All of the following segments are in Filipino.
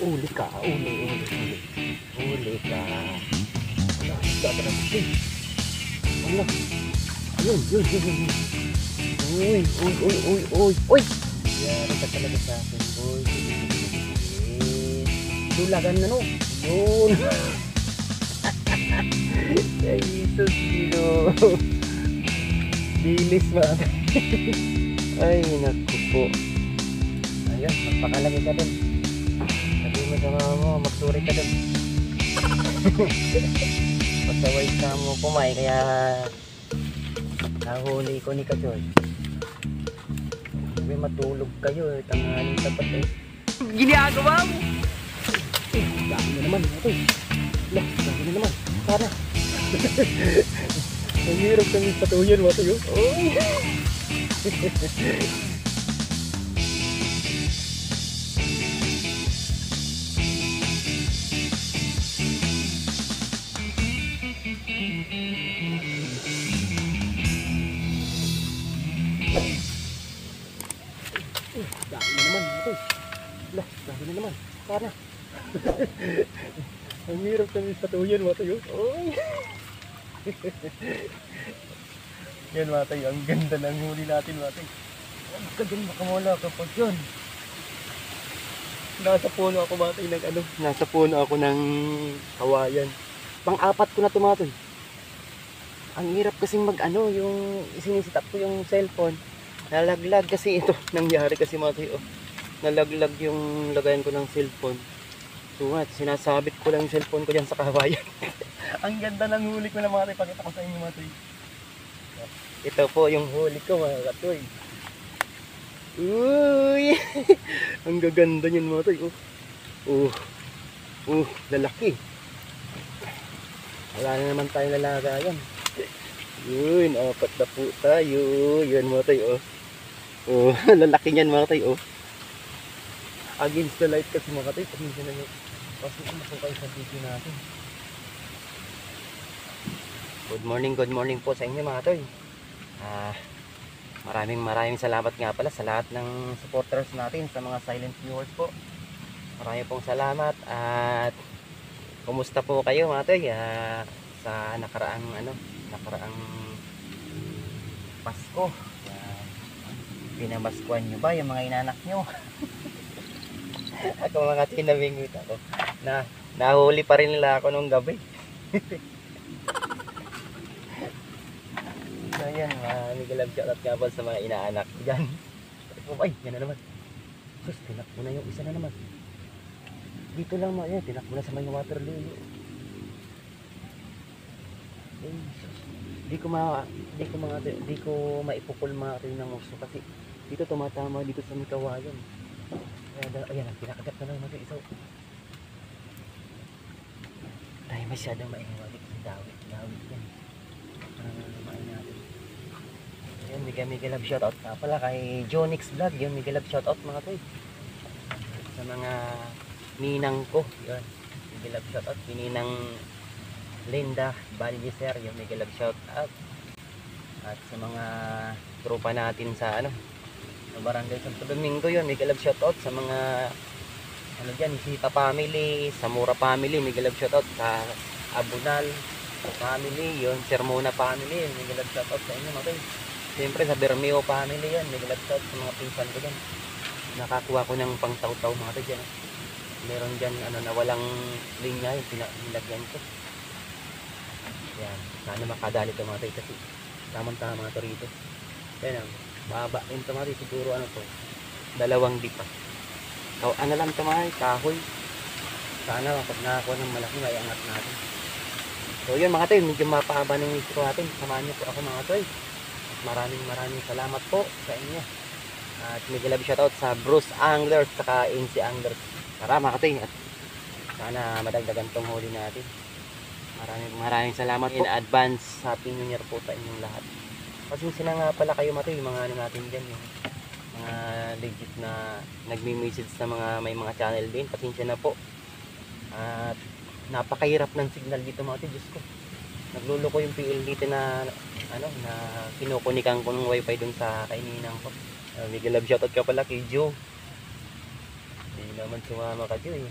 Uli ka, uli ka. Wala, gata na ito. Wala. Yun. Uy. Yari ka talaga sa akin. Uy. Tulagan na no. Yun. Ay, Jesus, Dino. Bilis ba? Ay, naku po. Ayun, magpakalagi ka din. Sabi mo sa mama mo, magsuri ka din. Pasaway ka mo kumay, kaya nahuli ko ni Kachoy. Sabi matulog kayo, tanghaling tapat eh. Ginagawa mo! Dami na naman, ito eh. Dami na naman, sana. Ang hirap kami patuyan mo ito yun. Dami na naman ito eh. Dami na naman, sana. Ang hirap kami patuyan mo ito yun. Yan matay, ang ganda ng huli natin matay. Ang ganda makamula kapag yun. Nasa puno ako matay ng ano. Nasa puno ako ng kawayan. Pang-apat ko na tumatay. Ang hirap kasing mag ano, yung sinisitap ko yung cellphone. Nalaglag kasi ito. Nangyari kasi matay. Nalaglag yung lagayan ko ng cellphone. So nga, sinasabit ko lang yung cellphone ko dyan sa kawayan. Ang ganda ng huli ko na mga tayo. Pakita ko sa inyo mga tayo. Ito po yung huli ko mga katoy. Uy! Ang gaganda niyan mga tayo. Lalaki. Wala na naman tayong lalagayan. Yun, apat na po tayo. Yan mga tayo. Lalaki niyan mga tayo. Against the light kasi mga tayo. Pasensya na nyo. Kasi kayo sa video natin. Good morning po sa inyo mga toy. Maraming salamat nga pala sa lahat ng supporters natin, sa mga silent viewers po. Maraming pong salamat at kumusta po kayo mga toy sa nakaraang Pasko. Pinamaskuhan nyo ba yung mga inanak nyo? Ako mga tinamingwit ako. Nahuli pa rin nila ako nung gabi. So yan, Miguel Love shoutout nga po sa mga inaanak dyan. Ay, yan na naman. Sus, tinakbo na yung isa na naman. Dito lang mga yan, tinakbo na sa may water lily. Ay, sus. Di ko maipukul mga rin ng uso kasi dito tumatama dito sa may kawayan. Ayan, pinakagat na lang mga isaw. Tayo masyadong mainawalik si Dawit yan. Main natin. Ayan, Miguel Love shoutout na pala kay Jonix Vlog. Yun, Miguel Love shoutout mga toy. Sa mga ninang ko. Yun, Miguel Love shoutout. Ninang Linda Balliser. Yun, Miguel Love shoutout. At sa mga tropa natin sa Barangay Santo Domingo, yun, Miguel Love shoutout sa mga dyan, Isita family, Samura family, Miguel Love shoutout sa Abunal family, yun, Sermona family, Miguel Love shoutout sa inyo mga toy. Siyempre sa Bermeo family yan, Miguel Love shoutout sa mga pinsan ko dyan. Nakakuha ko ng pang taw-taw mga toy dyan. Meron dyan na walang linya, yung pinilagyan ko. Yan, sana makadali ito mga toy kasi tamang-tama ito rito. Yan, baba yung tamari siguro dalawang dipa. So lang tamari, kahoy. Sana kapag nakakuha ng malaki maiangat natin. So yun mga toy, medyo mapahaba ng intro natin. Samahan niyo po ako mga toy. At maraming salamat po sa inyo. At Miguel Love shoutout sa Bruce Anglers saka NC Anglers. Tara mga toy, at sana madagdagan tong huli natin. Maraming salamat po in advance. Happy New Year po sa inyong lahat. Pasensya na nga pala kayo mga toy, yung mga natin dyan, yung mga legit na nagme-message sa may mga channel din. Pasensya na po. At napakahirap ng signal dito mga toy, Diyos ko. Nagluloko yung PLDT na kinukunikan ko ng wifi dun sa kaininang ko. Miguel Love shoutout ka pala kay Joe. Hindi naman sumama ka Joe eh.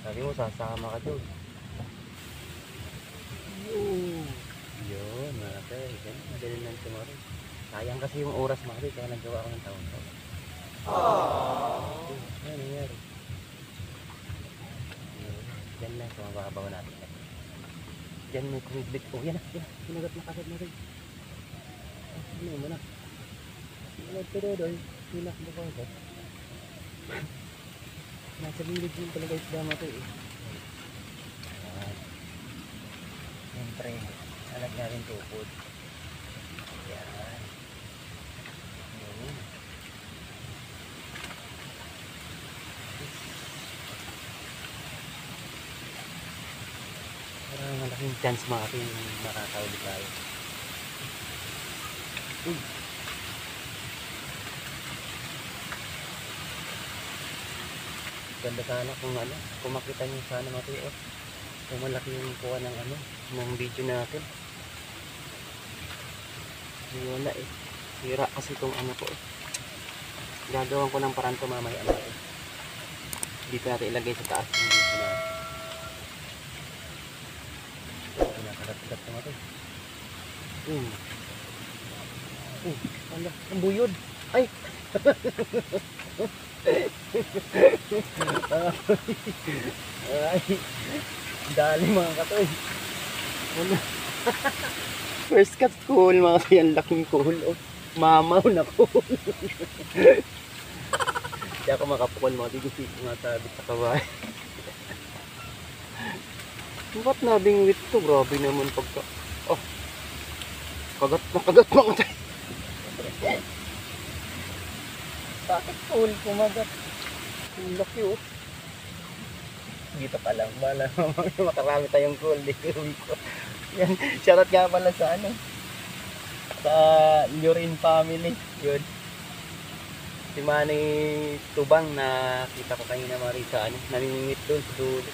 Sabi mo, sasama ka doon. Yun, mga tay. Madali lang tumari. Sayang kasi yung oras, mga tay. Kaya nagawa ko ng taon-taon. Ano nangyari? Diyan lang sa mababaw natin. Diyan may kumiblik. Oh, yan na. Sinagat na kasad natin. Ano mo na? Nagturodoy. Hinak mo ko ito. Nasa lilig yung talaga isda mo ito eh. Siyempre, alag na rin tukod. Yan. Yun. Parang malaking chance makapin makakahuli tayo. Ganda sana kung ano, kung makita nyo sana matuyo. Kung malaki yung kuha ng ano, ng video natin. Wala eh. Hira kasi itong ano ko eh. Gagawin ko ng paraan ito mamaya natin. Dito natin ilagay sa taas yung video natin. Pinakagat-gat naman ito. Ano? Ang buyod. Ay! Ay! Dali mga katoy. Ano? First cut cool mga kasi ang laking cool. Oh. Mamaw na cool. Hindi ako makapukol mga tigusik mga sabit sa kaway. Ba't nabingwit to? Grabe naman pagka... Oh! Kagat na kagat mga tayo. Bakit cool kumagat? Ang laki oh. Dito pa lang. Bala makarami tayong cool. Yan. Shoutout nga pala sa ano. Sa Lurin family. Yun. Si Manny Tubang na kita ko kanina mari sa ano. Namimingit doon sa dulo.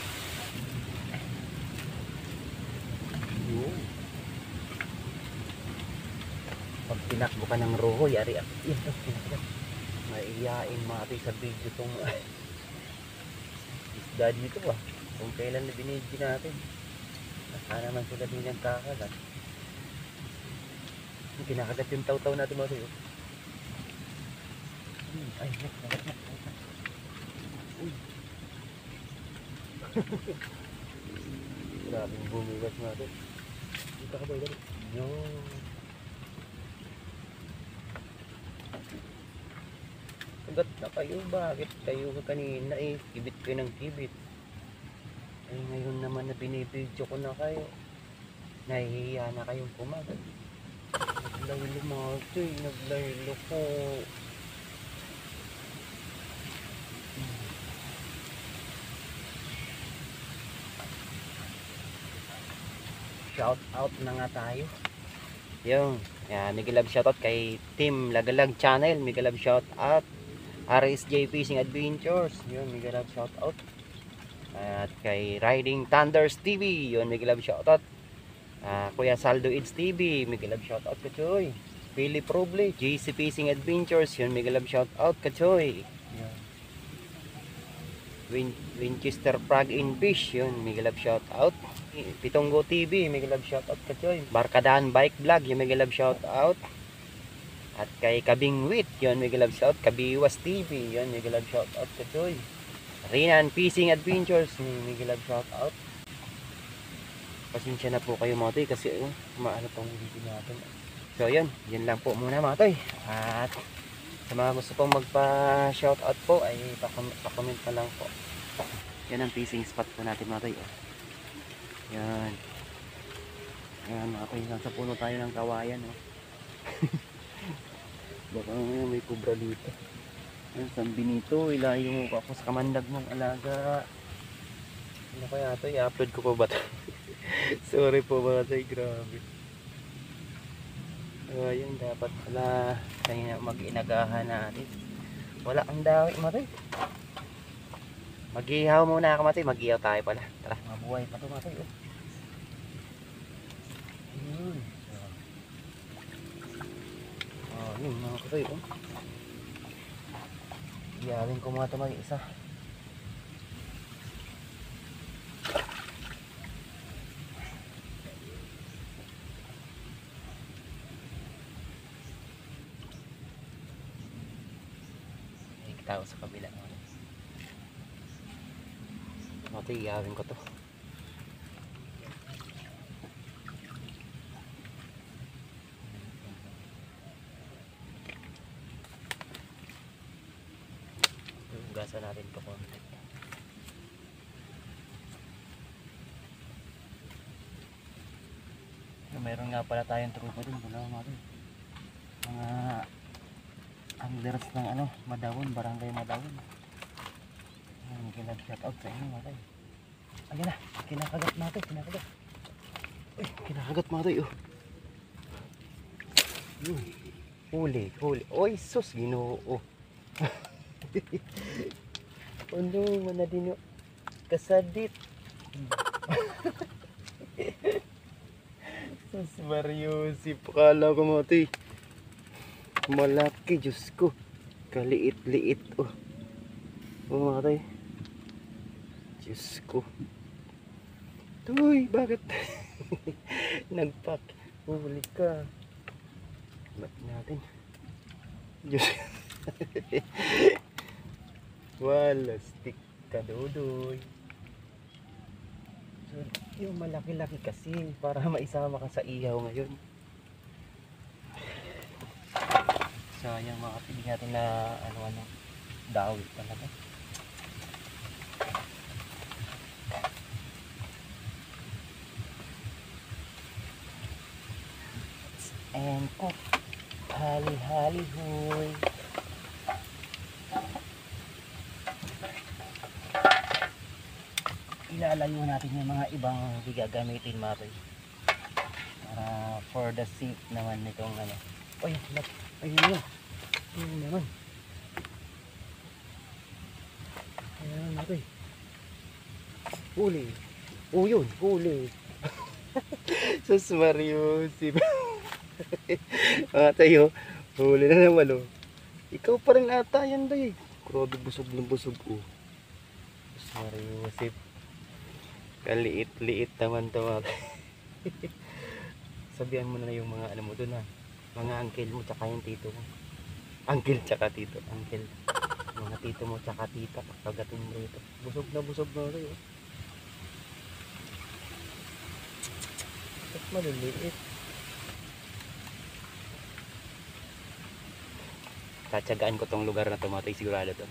Pag tinakbo ka ng roho, yari ako. Maiyain mati sa video tong isda dito ah. Kung kailan na binidyo natin. Sana naman sila din nagkakagat. Kinakagat yung taw-taw natin mga sayo. Ay, nakagat na. Grabing bumigas natin. Dito ka ba dali? Yun. Kagat na kayo. Bakit kayo kanina eh? Kibit kayo ng kibit. Ay ngayon naman na binibidyo ko na kayo. Nahihiya na kayong kumagat. Naglaylo mga ito eh. Naglaylo ko. Shout out na nga tayo. Yung mega love shout out kay Team Lagalag Channel. Mega love shout out RSJ Fishing Adventures. Yun, mega love shout out. At kay Riding Thunders TV. Yun, mega love shout out. Kuya Saldo Ids TV. Mega love shout out Kachoy. Philip Roble JC Fishing Adventures. Yun, mega love shout out Kachoy. Winchester Frog in Fish. Yun, mega love shout out. Pitonggo TV, mega love shout out Kachoy. Barkadahan Bike Vlog, yung mega love shout out. At kay Kabing Wit, yun mega love shout out. Kabiwas TV, yun mega love shout out Kachoy. Rinan Fishing Adventures, mega love shout out. Pasensya na po kayo mga toy kasi maano tong video natin. So yun lang po muna mga toy. At sa mga gusto pong magpa-shout out po ay pa-comment na lang po. Yan ang fishing spot po natin mga toy. Yan. Yan mga toy, nasa puno tayo ng kawayan. Baka may kubra dito. Yan, San Benito, ilayo mo pa ako sa kamandag mong alaga. Ano kaya ito? I-upload ko pa ba ito? Sorry po mga toy, grabe. Ayun, dapat pala tayo mag-inagahan natin. Wala ang dawit mga toy. Mag-ihaw muna ako mga toy, mag-ihaw tayo pala. Tara, mabuhay pa ito mga toy. Yun. Yun mga toy. Iyawin ko mga ito mag-isa. tao sa kabila. Ito, igawin ko to. Hugasan natin to konti. Meron nga pala tayong trupa dun. Mga anglers ng ano, Madawon, Barangay Madawon. Shout out sa inyo mga tayo. Ayan na, kinakagat natin, kinakagat. Uy, kinakagat mga tayo. Huli. Oy, sus, Ginoo. Ano, manadino. Kasadit. Sus, Mario, si pakala ko mga tayo. Malaki, Diyos ko. Kaliit-liit. Oh, mga tayo. Diyos ko. Tuy, bakit? Nagpak. Huli ka. Ba't natin? Diyos. Wala, stick ka, Dodoy. So, yung malaki-laki kasi para maisama ka sa ihaw ngayon. Sayang mga kapili natin na ano-ano dawi talaga. And cook. Hali-hali huy. Ilalayo natin yung mga ibang gagamitin mga toy. Para for the sake naman nitong ano. Oy, ayun naman. Ayun mga toy. Huli. Oh yun, huli. Sus Mario, si mga tayo, huli na naman oh. Ikaw pa rin ata yan day. Grabe, busog ng busog oh. Sus Mario, si kaliit-liit naman to mga sabihan mo na yung mga ano mo dun ha. Mga uncle mo tsaka yung tito mo. Uncle tsaka tito. Uncle. Mga tito mo tsaka tita. Pagkagatin mo ito. Busog na tayo. Ba't maliliit? Tatsagaan ko tong lugar na tumatay, sigurado to.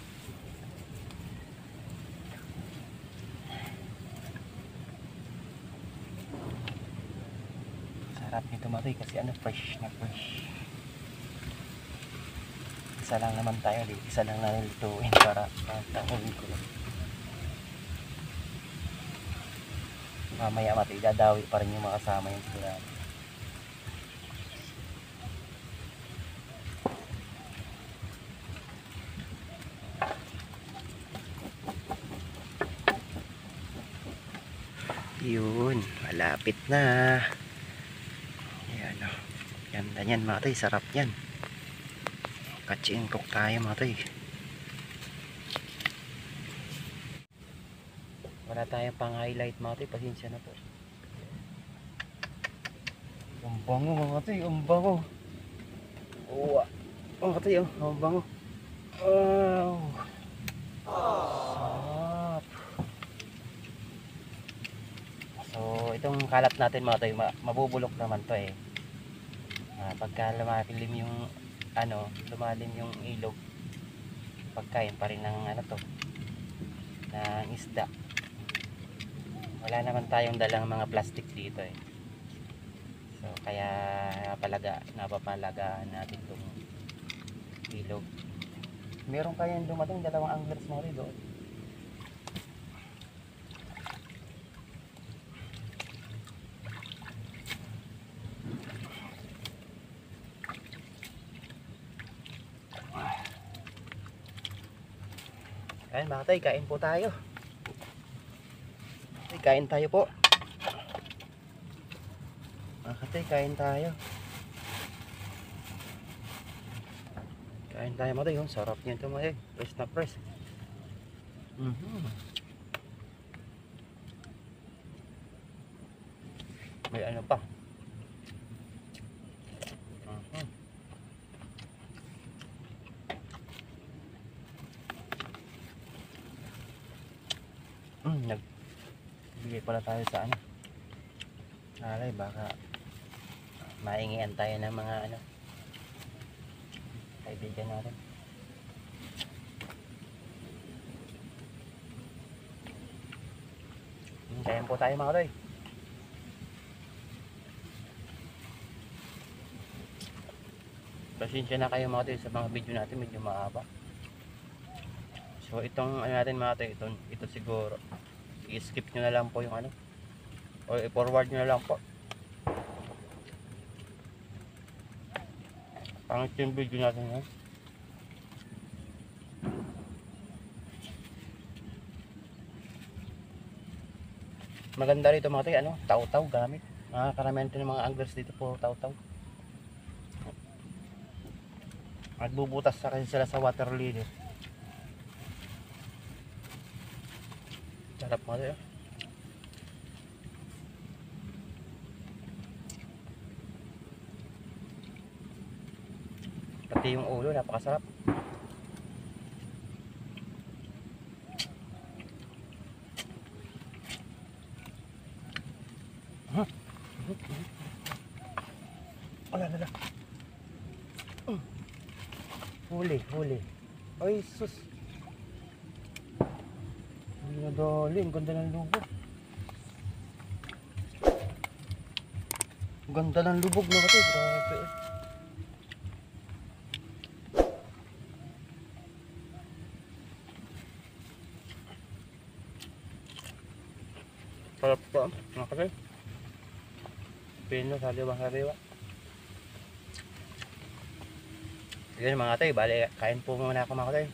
Sarap nito matoy kasi ano, fresh na fresh. Isa lang naman tayo, isa lang na nilituin para tahulin ko lang. Mamaya matoy, dadawi pa rin yung mga kasama yung sigurado. Yun, malapit na. Ayan o. Ganda yan mga toy, sarap yan. Kachiin cook tayo mga toy. Wala tayong pang highlight mga toy, pasensya na po. Ang bango mga toy, ang bango. Uwa. Mga toy, ang bango. Wow. So itong kalat natin mga toy, mabubulok naman to eh. Pagka lumalim yung ano, lumalim yung ilog, pagkain pa rin ng ano to, ng isda. Wala naman tayong dalang mga plastic dito eh. So kaya napapalagaan natin itong ilog. Meron kayang dumating dalawang anglers mo rin doon. Kain mga tay, kain po tayo. Kain tayo po. Mga tay, kain tayo. Kain tayo mga tay, sarap niyan ito mga tay. Press na press. May ano pa. nagbigay pala tayo sa ano. Alay, baka maingian tayo ng mga ano, kaibigan natin. Kayan po tayo mga kaloy. Pasensya na kayo mga kaloy sa mga video natin, medyo mahaba. So itong ano natin mga kaloy, ito siguro i-skip nyo na lang po yung ano, o i-forward nyo na lang po. Pangit yung video natin yan. Maganda rito mga tayo, ano, taw-taw gamit. Karamihan ng mga anglers dito po taw-taw. Nagbubutas sa kasi sila sa water lily. Sarap mga tayo. Pati yung ulo, napakasarap. Ala. Huli. Ay, sus. Hindi na dali. Ang ganda ng lubog. Ganda ng lubog na kasi. Grabe. Sarap po. Mga kasi. Pino, sariwa. Yun mga tay, bali, kain po muna ako mga tay.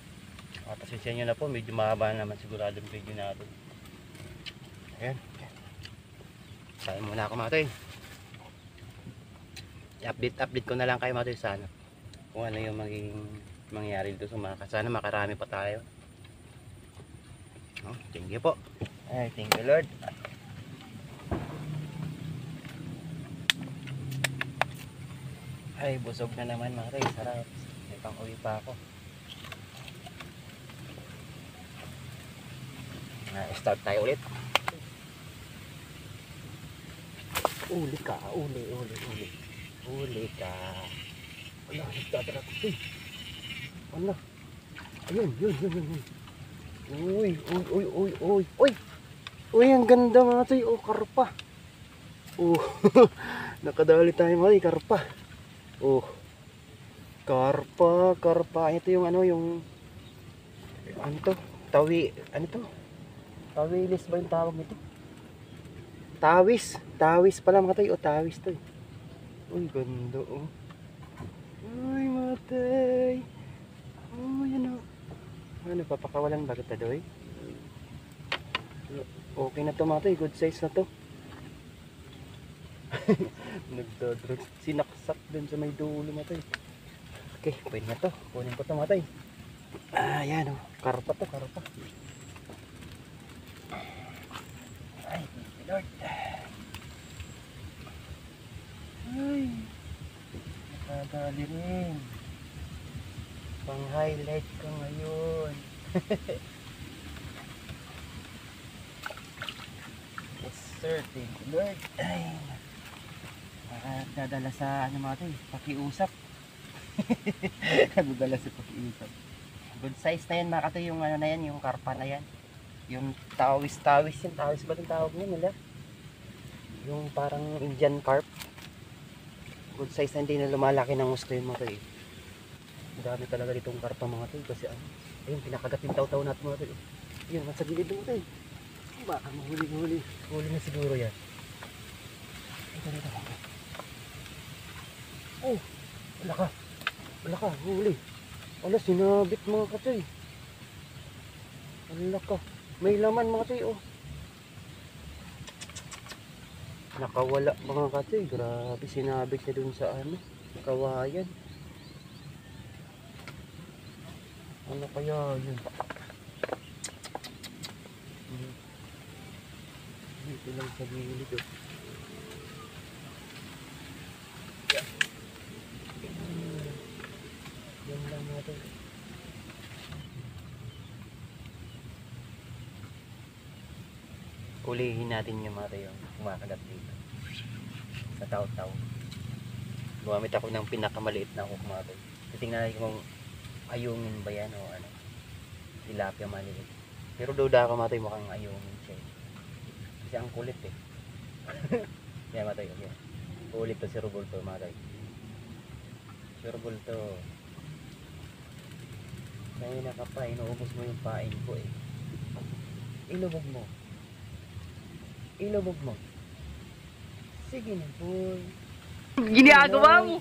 Pasensya nyo na po, medyo mahaba naman sigurado yung video natin. Ayan. Kain muna ako mga tay. I-update ko na lang kayo mga tay sana. Kung ano yung mangyayari dito sa mga sana makarami pa tayo. Oh, thank you po. Ay, thank you Lord. Ay, busog na naman mga tay, sarap. May pang-uwi pa ako. Start tayo ulit. Uli ka. Wala, nagdadala ko. Wala. Ayun. Uy, ang ganda mga tay. Oh, karpa. Oh, nakadali tayo mga tay, karpa. Oh, karpa. Ito yung ano to? Tawilis ba yung tawag nito? Tawis pala mga tay. O, tawis to. Uy, ganda oh. Uy, mga tay. Oh, yan oh. Ano, papakawalan ba kita doy? Okay na to mga tay. Good size na to. Nagdodrog. Sinaksak din sa may dulo mga tay. Okay, pwede na to. Kunin ko to mga tay. Yan oh. Karpa to. Ay, thank you Lord. Ay, nakadali rin. Pang highlight ko ngayon. Yes sir, thank you Lord. Ay, dadala sa ano mga tayo, pakiusap. Dadala sa pakiusap. Good size na yan mga katoy, yung ano na yan, yung karpa na yan. Yung tawis ba yung tawag niya nila? Yung parang Indian carp. Good size na, hindi na lumalaki ng gusto yung mga tayo. Ang dami talaga ditong karpa mga tayo kasi ano, ayun, pinakagat yung taw-taw natin mga tayo. Yun, nasa gilid mga tayo. Baka mahuli na siguro yan. Ito. Oh, wala ka, huli. Wala, sinabit mga katoy. Wala ka. May laman mga katoy, oh. Nakawala mga katoy. Grabe, sinabit niya dun sa ano, kawayan. Ano kaya yun? Dito lang sa gilid, oh. Yan lang natin. Kulihin natin yung mga yung kumakagat dito sa taw-taw. Gumamit ako ng pinakamaliit na hook mga tayo. Titingnan natin kung ayungin ba yan o ano, tilapia maliit. Pero duda ako mga tayo, mukhang ayungin siya. Kasi ang kulit eh. Yan mga tayo, okay. Kulit to si Roberto mga tayo. Si Roberto. Kaya na ka pa, inuubos mo yung pain ko eh. Ilubog mo. Ilubog mo. Sige na boy. Ginagawa mo.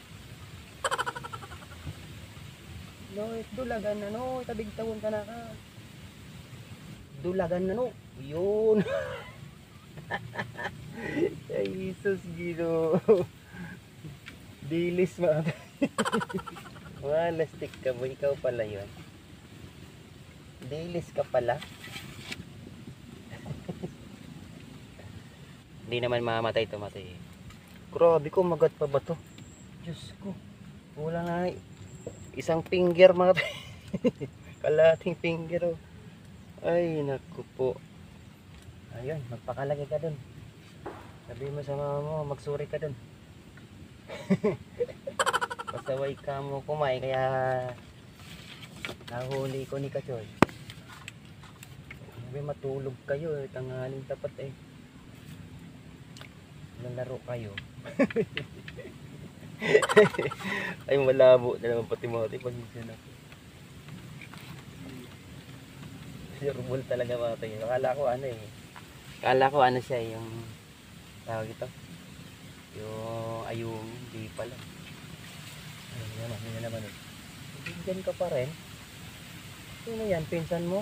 No, dulagan na no. Tabig tawon ka na ka. Dulagan na no. Yun. Ay, Jesus Gino. Dilis mga. Wala stick ka mo. Ikaw pala yun. Dilis ka pala. Hindi naman mamamatay ito, matay. Grabe ko, magat pa ba to? Diyos ko. Wala na. Isang finger mga tayo. Kalating finger oh. Ay, naku po. Ayun, magpakalagay ka dun. Sabi mo sa mama mo, magsuri ka dun. Pasaway ka mo kumain, kaya nahuli ko ni Kachoy. Sabi matulog kayo, tanghaling tapat eh. Nalaro kayo. Ay malabo na naman pati mga pasensya na. Sureball talaga mga tayo. Akala ko ano eh. Akala ko ano siya yung tawag ito. Yung ayung hindi pala. Ayun naman eh. Bigyan ka pa rin. Sino yan? Pinsan mo?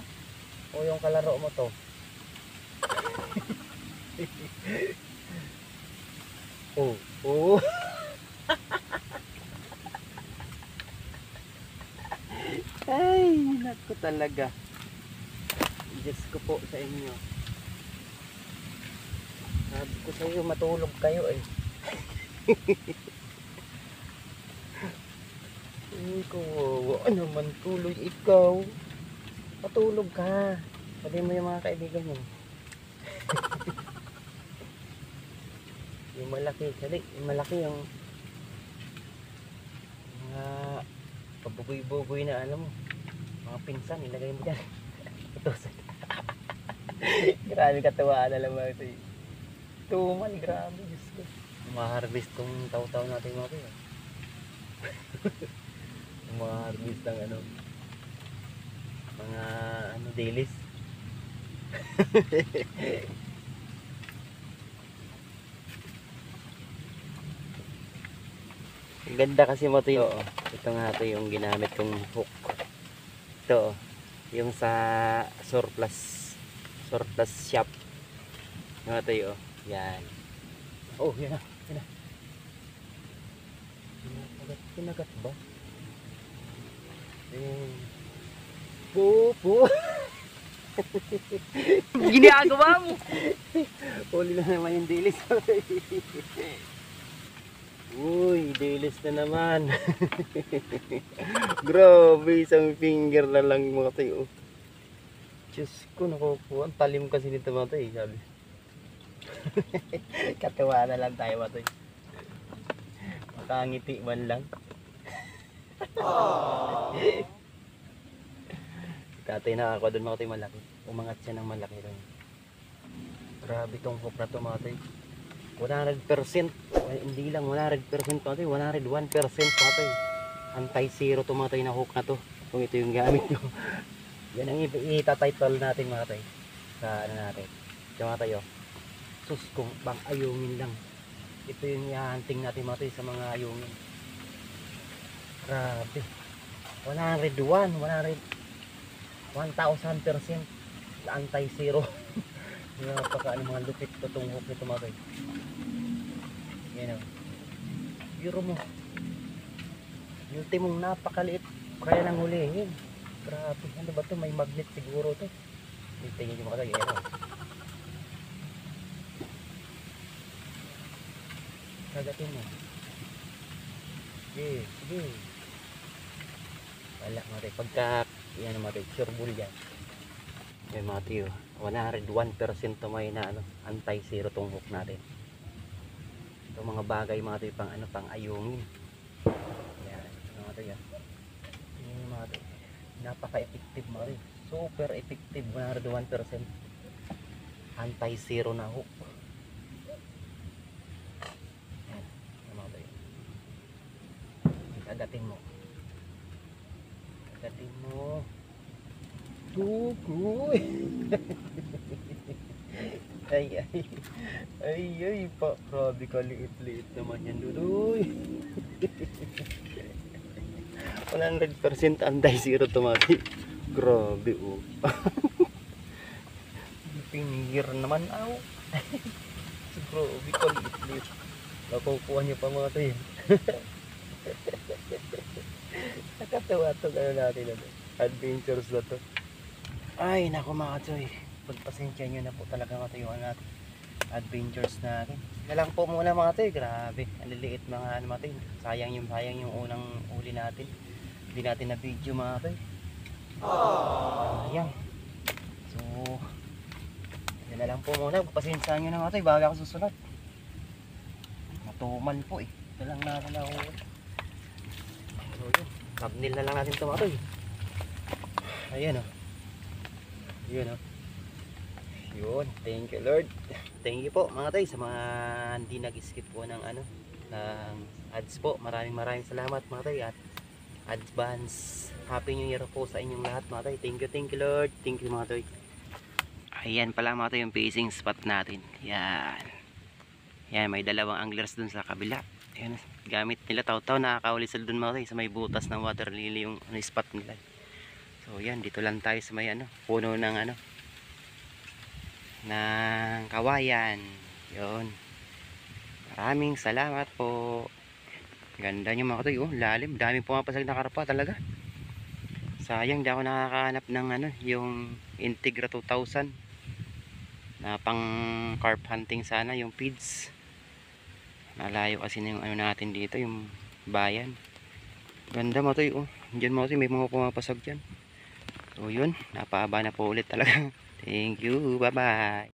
O yung kalaro mo to? Oh, oh. Ay, naku talaga. Diyos ko po sa inyo. Sabi ko sa iyo, matulog kayo eh. Ikaw, naman tuloy ikaw. Matulog ka. Sabi mo yung mga kaibigan mo. Yung malaki, sali, yung malaki yung mga pabugoy-bugoy na alam mo, mga pinsan, ilagay mo dyan. Putusan. Grabe katuwaan na lang mga ito. Tuman, grabe, Diyos ko. Ma-harvest tong taw-taw natin mga ito. Ma-harvest ng ano, mga ano, dilis. Ganda kasi mo ito yung, ito nga ito yung ginamit kong hook. Ito, yung sa surplus shop. Yung ito yung, yan. Oh, yan na, yan na. Kinagat ba? Po. Ginagawa mo. Huli na naman yung dilis. Uy, dilis na naman. Grabe, isang finger na lang mga tayo. Diyos ko, nakukuha. Ang talim kasi nito mga tayo, sabi. Katawa na lang tayo mga tayo. Makangiti man lang. Tatay nakakuha doon mga tayo malaki. Umangat siya ng malaki doon. Grabe tong hook na to mga tayo. 100%, hindi lang 100% mga tayo, 101% mga tayo. Anti-zero to mga tayo na hook na to. Kung ito yung gamit nyo. Yan ang itatitle natin mga tayo. Sa ano natin. Ito mga tayo. Sus, kung bang ayungin lang. Ito yung i-hunting natin mga tayo sa mga ayungin. Grabe. 1,000% anti-zero. Napaka ano mga lupit to tong hook nito mga tayo. Yan o. Biro mo. Ultimong napakaliit. Kaya nang hulihin. Grabe. Ano ba to? May magnet siguro to. Tingin nyo mga tayo. Yan o. Kagatin mo. Sige. Sige. Wala mga tayo. Pagka yan mga tayo. Sureball yan. Yung mga tiyo, 101% may na ano, anti-zero tong hook natin. Ito mga bagay mga tiyo pang ano, pang ayungin. Yan, mga tiyo. Yung mga tiyo, napaka-effective mga tiyo. Super effective, 101%. Anti-zero na hook. Yan, yung mga tiyo. Kagatin mo. Kagatin mo. Tugoy. Ay, ay. Ay, ay, pa. Grabe ka, liit-liit naman yan, Dudoy. 100% anti-zero tomati. Grabe, oh. Pinihir naman, aw. Grabe ka, liit-liit. Nakukuha niyo pa mga to yun. Nakatawa to, ano natin, ano. Adventures na to. Ay, naku mga choy. Pagpasensya nyo na po talaga matayuan natin. Adventures natin. Na lang po muna mga choy. Grabe. Ang liliit mga ano mga choy. Sayang yung unang uli natin. Hindi natin na video mga choy. Sayang. So, yan na lang po muna. Pagpasensya nyo na mga choy. Bago ako susunod. Matuman po eh. Ito lang natin na uli. So yun. Thumbnail na lang natin ito mga choy. Ayan o. Yun o. Yun. Thank you Lord. Thank you po mga tay sa mga hindi nag-skip po ng ano ng ads po. Maraming salamat mga tay at advance Happy New Year po sa inyong lahat mga tay. Thank you Lord. Thank you mga tay. Ayan pala mga tay yung fishing spot natin. Yan. Yan may dalawang anglers dun sa kabila. Ayan. Gamit nila taw-taw nakakahuli sila dun mga tay sa may butas ng water lily yung ano, spot nila. So yan, dito lang tayo sa may ano, puno ng ano ng kawayan. Yun. Maraming salamat po. Ganda nyo mga katoy, oh, lalim, daming pumapasag na karpa talaga. Sayang di ako nakakahanap ng ano, yung Integra 2000 na pang carp hunting sana, yung feeds. Nalayo kasi na yung ano natin dito, yung bayan. Ganda mga katoy, oh. Diyan mga katoy, may mga pumapasag dyan. So yun, napahaba na po ulit talaga. Thank you, bye bye.